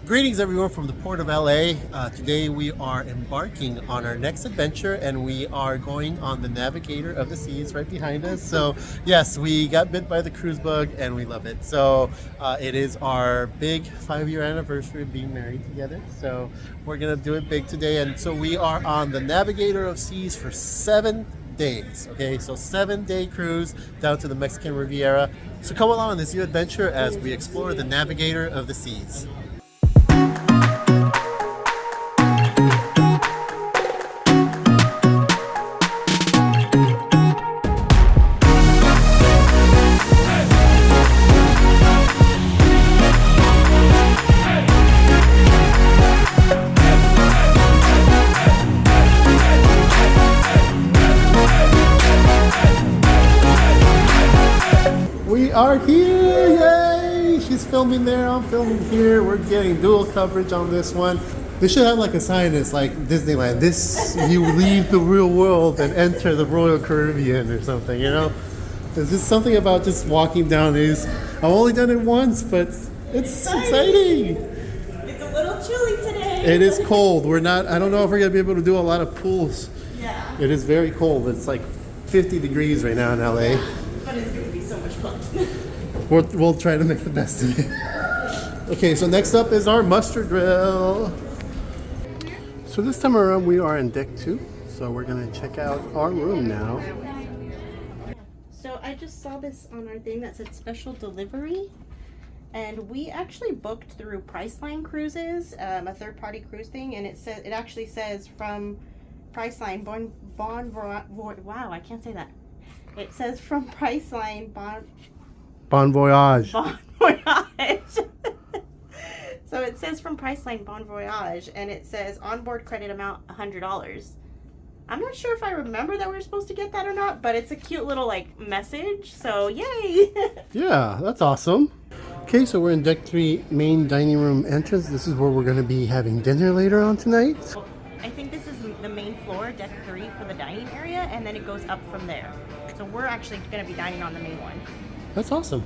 Greetings everyone from the Port of LA. Today we are embarking on our next adventure and we are going on the Navigator of the Seas right behind us. So yes, we got bit by the cruise bug and we love it. So it is our big 5-year anniversary of being married together. So we're gonna do it big today. And so we are on the Navigator of Seas for 7 days. Okay, so 7-day cruise down to the Mexican Riviera. So come along on this new adventure as we explore the Navigator of the Seas. We are here, yay! She's filming there, I'm filming here. We're getting dual coverage on this one. They should have like a sign that's like Disneyland. This, you leave the real world and enter the Royal Caribbean or something, you know? There's just something about just walking down these. I've only done it once, but it's exciting. It's a little chilly today. It is cold. I don't know if we're gonna be able to do a lot of pools. Yeah. It is very cold. It's like 50 degrees right now in LA. But it's going to be so much fun. We'll try to make the best of it. Okay, so next up is our mustard drill. So this time around we are in deck 2. So we're gonna check out our room now. So I just saw this on our thing that said special delivery. And we actually booked through Priceline Cruises, a third-party cruise thing. And it actually says from Priceline, wow, I can't say that. It says from Priceline, Bon voyage. Bon Voyage. So it says from Priceline Bon Voyage, and it says onboard credit amount $100. I'm not sure if I remember that we were supposed to get that or not, but it's a cute little like message. So yay! Yeah, that's awesome. Okay, so we're in deck 3, main dining room entrance. This is where we're going to be having dinner later on tonight. I think this is the main floor, deck 3 for the dining area, and then it goes up from there. So we're actually going to be dining on the main one. That's awesome.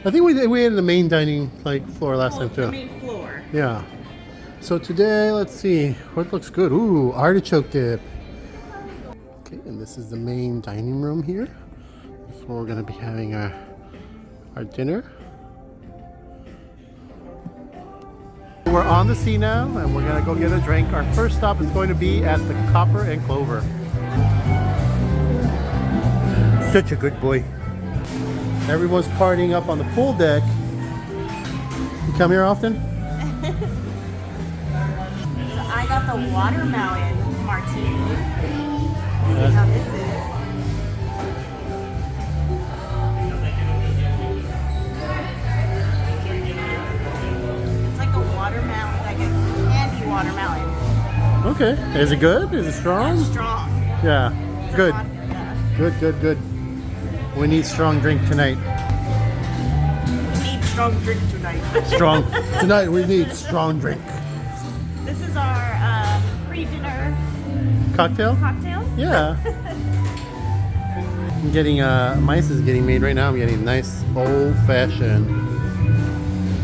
I think we had the main dining floor last time too. The main floor. Yeah. So today, let's see what looks good. Ooh, artichoke dip. Okay, and this is the main dining room here. This is where we're going to be having our dinner. We're on the sea now, and we're going to go get a drink. Our first stop is going to be at the Copper and Clover. Such a good boy. Everyone's partying up on the pool deck. You come here often? So I got the watermelon martini. See how this is. It's like a watermelon, like a candy watermelon. Okay. Is it good? Is it strong? It's strong. Yeah. It's Good. Yeah. Good. We need strong drink tonight. We need strong drink tonight. Strong. Tonight we need strong drink. This is our pre-dinner Cocktail? cocktails. Yeah. I'm getting, mice is getting made right now. I'm getting nice old-fashioned.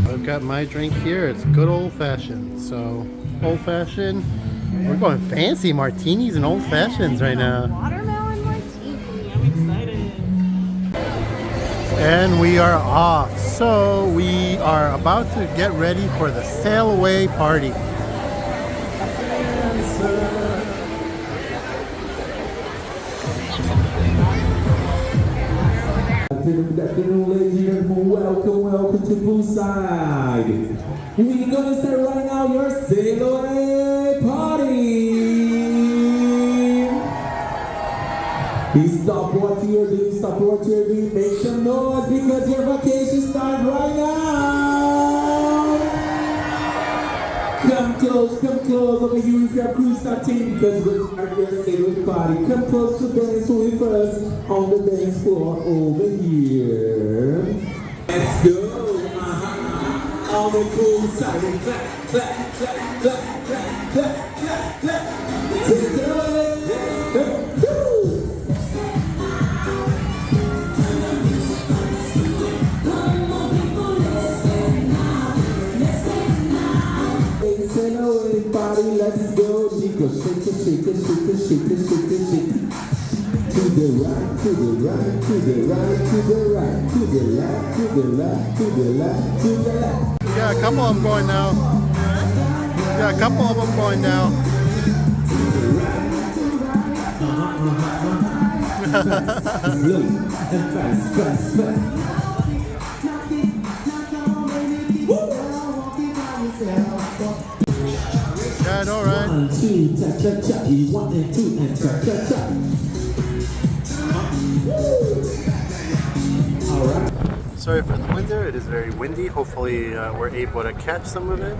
I've got my drink here. It's good old-fashioned. So, old-fashioned. We're going fancy martinis and old-fashions right now. Watermelon martini. I'm excited. And we are off. So we are about to get ready for the sail away party. Good afternoon, ladies and gentlemen. Welcome to poolside. We're gonna start right now your sail away party. Stop what you're doing, make some noise because your vacation starts right now. Come close over here with your crew starting because we're starting your sail away party. Come close to dance with us on the dance floor over here. Let's go. On the poolside, clap, clap, clap, clap, clap, clap, clap, clap. Take it away. sail away, party, let's go. Chico, shake it, shake it, shake it, shake it, shake it, shake it. To the right, to the right, to the right, to the right, to the left, to the left, to the left, to the left. Yeah, a couple of them going now. Yeah, a couple of them going now. Slow and fast, fast, fast. Yeah, I know, right? 1, 2, cha cha cha. 1 and 2 and cha cha cha. All right. Sorry for the wind there. It is very windy. Hopefully, we're able to catch some of it.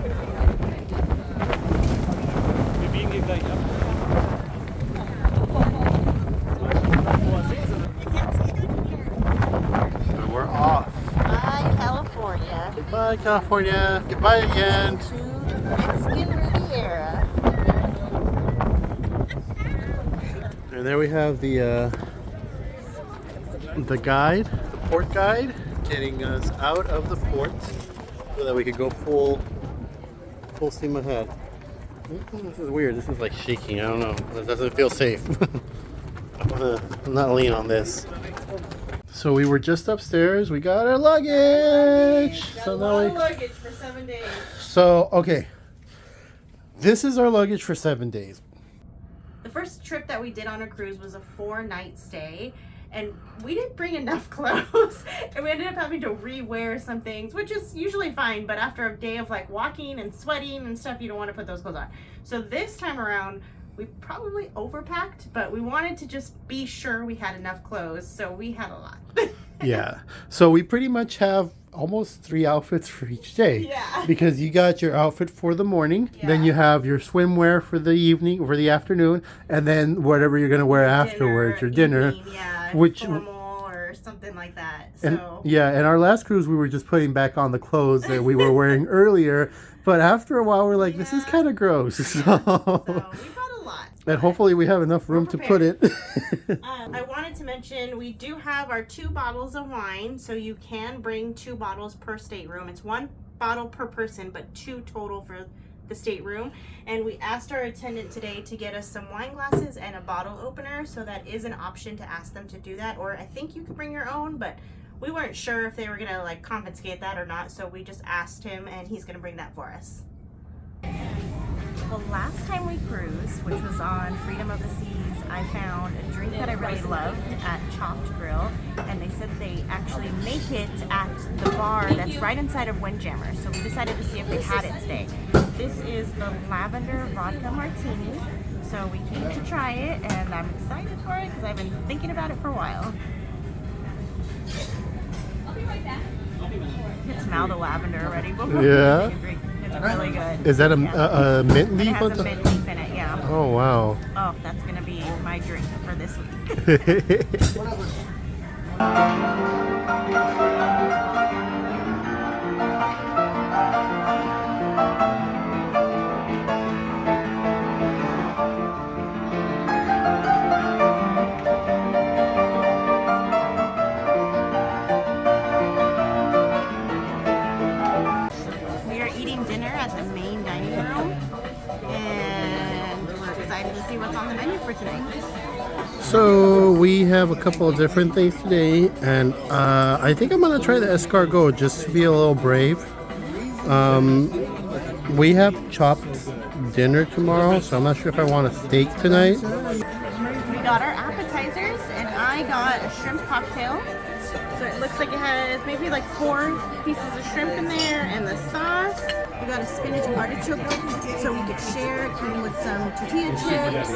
And we're off. Bye, California. Goodbye, California. Goodbye again. To the Mexican Riviera. And there we have the guide, the port guide, getting us out of the port so that we could go full steam ahead. This is weird. This is like shaking. I don't know. This doesn't feel safe. I'm not leaning on this. So we were just upstairs. We got our luggage. So now Luggage for 7 days. So okay, this is our luggage for 7 days. The first trip that we did on a cruise was a 4-night stay, and we didn't bring enough clothes, and we ended up having to re-wear some things, which is usually fine, but after a day of like walking and sweating and stuff, you don't want to put those clothes on. So this time around, we probably overpacked, but we wanted to just be sure we had enough clothes, so we had a lot. Yeah. So we pretty much have almost 3 outfits for each day. Yeah. Because you got your outfit for the morning, then you have your swimwear for the evening, or for the afternoon, and then whatever you're going to wear afterwards, your dinner. Evening, yeah, which formal or something like that. And So yeah, and our last cruise we were just putting back on the clothes that we were wearing earlier, but after a while we're like, this is kind of gross. So we bought a lot. and hopefully we have enough room to put it. I wanted to mention we do have our 2 bottles of wine, so you can bring 2 bottles per stateroom. It's 1 bottle per person, but 2 total for the stateroom. And we asked our attendant today to get us some wine glasses and a bottle opener, so that is an option to ask them to do that. Or I think you could bring your own, but we weren't sure if they were gonna like confiscate that or not, so we just asked him, and he's gonna bring that for us. Well, last time we cruised, which was on Freedom of the Seas, I found a drink that I really loved at Chopped Grill, and they said they actually make it at the bar that's right inside of Windjammer, so we decided to see if they had it today. This is the Lavender Vodka Martini, so we came to try it, and I'm excited for it because I've been thinking about it for a while. I'll be right back. You can smell the lavender already before Yeah. you drink. It's really good. Is that a mint It leaf? has a mint leaf in it, yeah. Oh wow. Oh, that's gonna be my drink for this week. We are eating dinner at the main dining room, and we're excited to see what's on the menu for tonight. So we have a couple of different things today, and I think I'm gonna try the escargot just to be a little brave. We have chopped dinner tomorrow, so I'm not sure if I want a steak tonight. We got our appetizers, and I got a shrimp cocktail. So it looks like it has maybe like 4 pieces of shrimp in there, and the sauce. We got a spinach artichoke, so we could share. It came with some tortilla chips.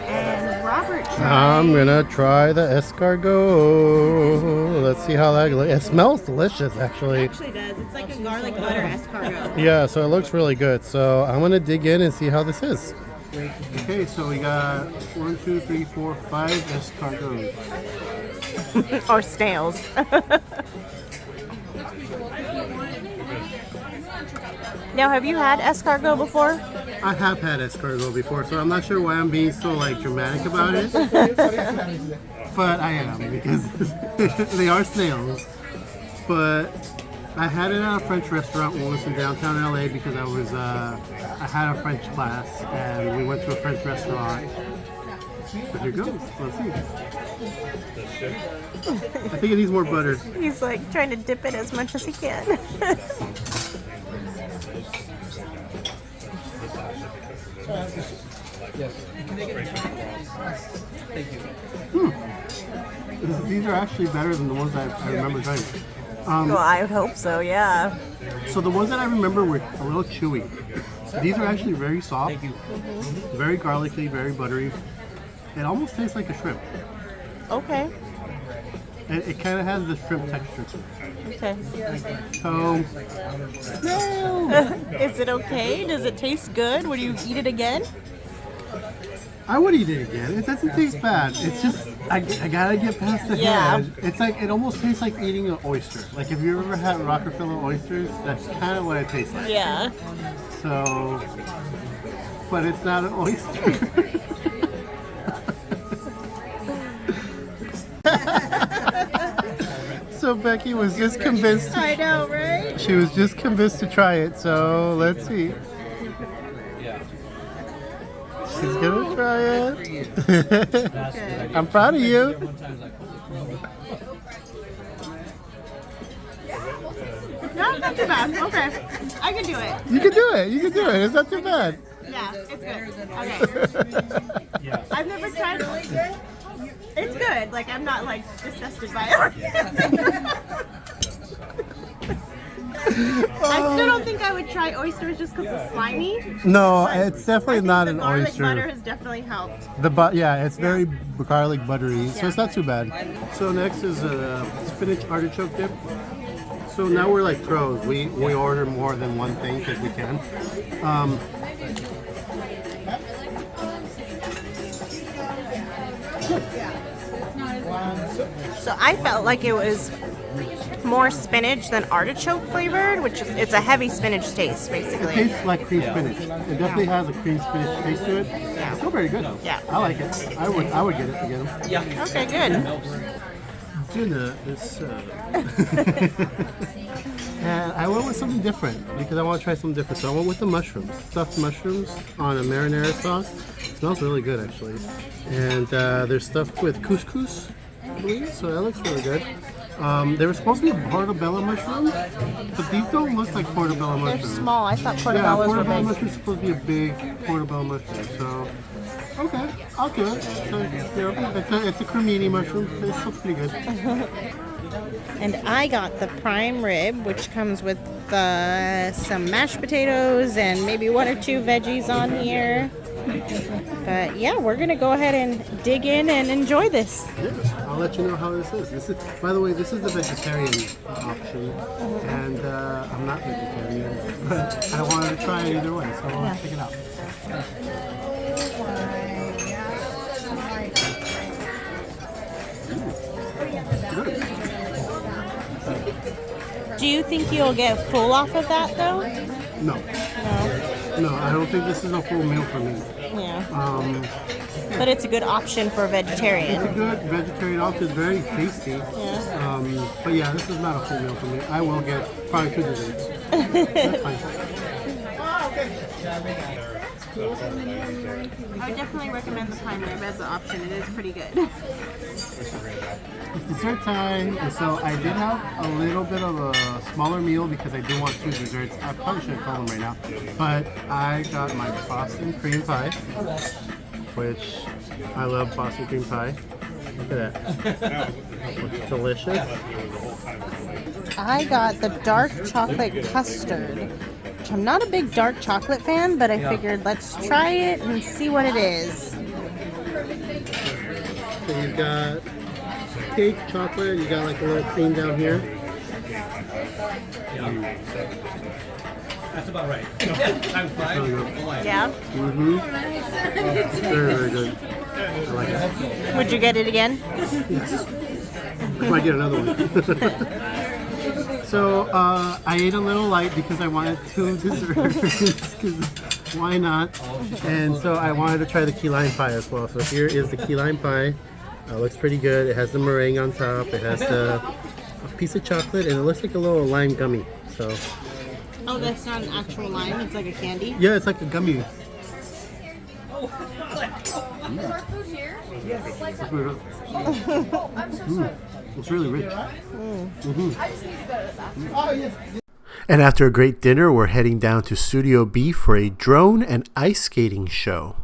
And Robert tried. I'm gonna try the escargot. Let's see how that looks. It smells delicious, actually. It actually does. It's like a garlic butter escargot. Yeah, so it looks really good. So I'm gonna dig in and see how this is. Okay, so we got 1, 2, 3, 4, 5 escargots. Or snails. Now, have you had escargot before? I have had escargot before, so I'm not sure why I'm being so like dramatic about it. But I am, because they are snails. But I had it at a French restaurant when I was in downtown LA because I had a French class and we went to a French restaurant. So here goes. Let's see. I think it needs more butter. He's like trying to dip it as much as he can. These are actually better than the ones I remember trying. Well, I would hope so, yeah. So the ones that I remember were a little chewy. These are actually very soft, very garlicky, very buttery. It almost tastes like a shrimp. Okay. It kind of has the shrimp texture. Okay. So, Is it okay? Does it taste good? Would you eat it again? I would eat it again. It doesn't taste bad. It's just, I gotta get past the head. It's like, it almost tastes like eating an oyster. Like if you ever had Rockefeller oysters, that's kind of what it tastes like. Yeah. So, but it's not an oyster. So Becky was just convinced. I know, right? She was just convinced to try it, so let's see. She's gonna try it. I'm proud of you. No, not too bad. Okay. I can do it. You can do it. You can do it. It's not too bad. Yeah, it's good. Okay. I've never tried it. It's good. Like, I'm not, like, disgusted by it. I still don't think I would try oysters just because it's slimy. No, it's definitely not an garlic oyster. butter has definitely helped. Yeah, it's very garlic buttery, so it's not too bad. So next is a spinach artichoke dip. So now we're like pros. We order more than one thing because we can. So I felt like it was more spinach than artichoke flavored, which is, it's a heavy spinach taste It basically. tastes like cream spinach. It definitely has a cream spinach taste to it. It's still very good. Yeah. I like it. I would get it again. Okay, good. Dinner is and I went with something different because I want to try something different. So I went with the mushrooms, stuffed mushrooms on a marinara sauce. It smells really good actually. And they're stuffed with couscous, I believe. So that looks really good. They were supposed to be portobello mushrooms, but these don't look like portobello They're mushrooms. small. I thought Yeah, portobellos were portobello big. mushrooms supposed to be a big portobello mushroom. So, okay, I'll do it. So, it's a cremini mushroom. It's still pretty good. And I got the prime rib, which comes with some mashed potatoes and maybe one or two veggies on here. But yeah, we're gonna go ahead and dig in and enjoy this. Yeah, I'll let you know how this is. By the way, this is the vegetarian option, and I'm not vegetarian, but I wanted to try it either way, so I'll check it out. Good. Do you think you'll get full off of that though? No, No. I don't think this is a full meal for me. Yeah. But it's a good option for a vegetarian. It's a good vegetarian option. It's very tasty. Yeah. But yeah, this is not a full meal for me. I will get probably 2 desserts. That's fine. I would definitely recommend the prime rib as an option. It is pretty good. It's dessert time, and so I did have a little bit of a smaller meal because I do want 2 desserts. I probably should have told them right now, but I got my Boston cream pie, which I love Boston cream pie. Look at that. Looks delicious. I got the dark chocolate custard. Which I'm not a big dark chocolate fan, but I figured let's try it and see what it is. So you've got cake, chocolate, you got like a little cream down here. That's about right. Really good. Yeah. Very, very good. I like it. Would you get it again? Yes. I might get another one. So I ate a little light because I wanted 2 desserts. 'Cause why not? And so I wanted to try the key lime pie as well. So here is the key lime pie. Looks pretty good. It has the meringue on top. It has the a piece of chocolate, and it looks like a little lime gummy. So Oh, that's not an actual lime. It's like a candy. yeah, it's like a gummy. It's really rich. And after a great dinner, we're heading down to Studio B for a drone and ice skating show.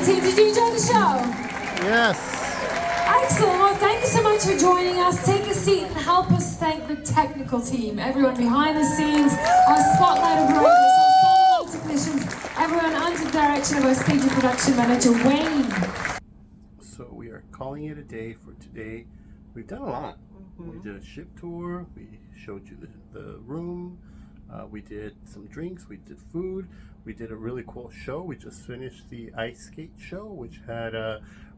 Team, did you enjoy the show? Yes. Excellent. Well, thank you so much for joining us. Take a seat and help us thank the technical team, everyone behind the scenes, our spotlight operators, our sound technicians, everyone under the direction of our stage and production manager, Wayne. So we are calling it a day for today. We've done a lot. We did a ship tour. We showed you the room. We did some drinks. We did food. We did a really cool show. We just finished the iSkate show, which had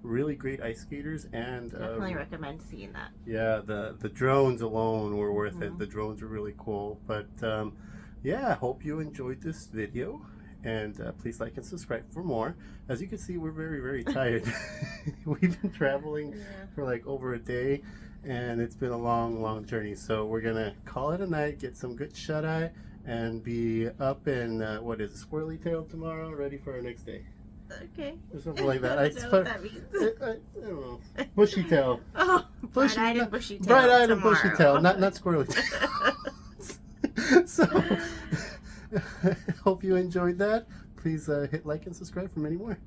really great ice skaters, and Definitely recommend seeing that. yeah, the drones alone were worth it. The drones were really cool. But yeah, I hope you enjoyed this video, and please like and subscribe for more. As you can see, we're very, very tired. We've been traveling for like over a day, and it's been a long journey. So we're gonna call it a night, get some good shut-eye, and be up in what is it, Squirrely Tail tomorrow, ready for our next day. Okay. Or something like that. I don't know what that means. I don't know. Bushy tail. Oh, bright-eyed and bushy tail. Bright-eyed and bushy tail, not squirrely tail. So, hope you enjoyed that. Please hit like and subscribe for many more.